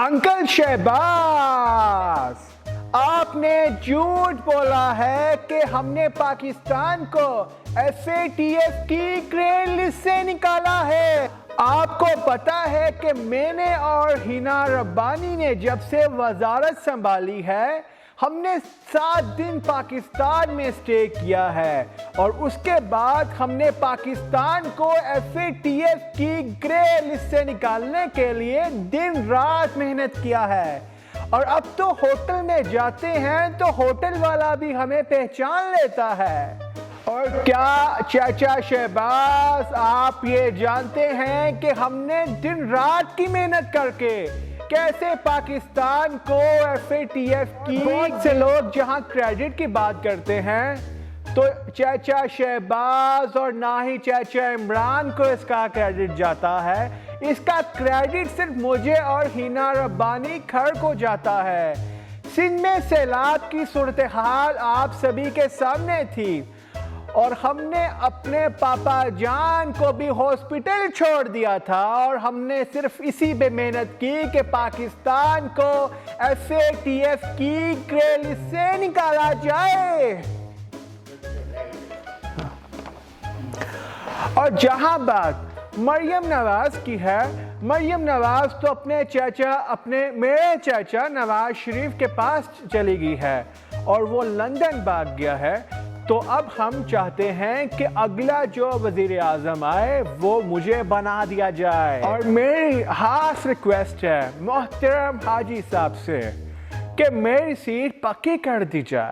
Uncle Shahbaz, آپ نے جھوٹ بولا ہے کہ ہم نے پاکستان کو FATF کی گرے لسٹ سے نکالا ہے۔ آپ کو پتا ہے کہ میں نے اور ہینا ربانی نے جب سے وزارت سنبھالی ہے، ہم نے 7 دن پاکستان میں اسٹے کیا ہے، اور اس کے بعد ہم نے پاکستان کو FATF کی گرے لسٹ سے نکالنے کے لیے دن رات محنت کیا ہے، اور اب تو ہوٹل میں جاتے ہیں تو ہوٹل والا بھی ہمیں پہچان لیتا ہے۔ اور کیا چاچا شہباز آپ یہ جانتے ہیں کہ ہم نے دن رات کی محنت کر کے کیسے پاکستان کو FATF کی، بہت سے لوگ جہاں کریڈٹ کی بات کرتے ہیں تو چاچا شہباز اور نہ ہی چاچا عمران کو اس کا کریڈٹ جاتا ہے، اس کا کریڈٹ صرف مجھے اور ہینا ربانی کھر کو جاتا ہے۔ سندھ میں سیلاب کی صورتحال آپ سبھی کے سامنے تھی، اور ہم نے اپنے پاپا جان کو بھی ہاسپٹل چھوڑ دیا تھا، اور ہم نے صرف اسی پہ محنت کی کہ پاکستان کو FATF کی گرے لسٹ سے نکالا جائے۔ اور جہاں بات مریم نواز کی ہے، مریم نواز تو میرے چاچا نواز شریف کے پاس چلی گئی ہے اور وہ لندن بھاگ گیا ہے، تو اب ہم چاہتے ہیں کہ اگلا جو وزیر اعظم آئے وہ مجھے بنا دیا جائے، اور میری خاص ریکویسٹ ہے محترم حاجی صاحب سے کہ میری سیٹ پکی کر دی جائے۔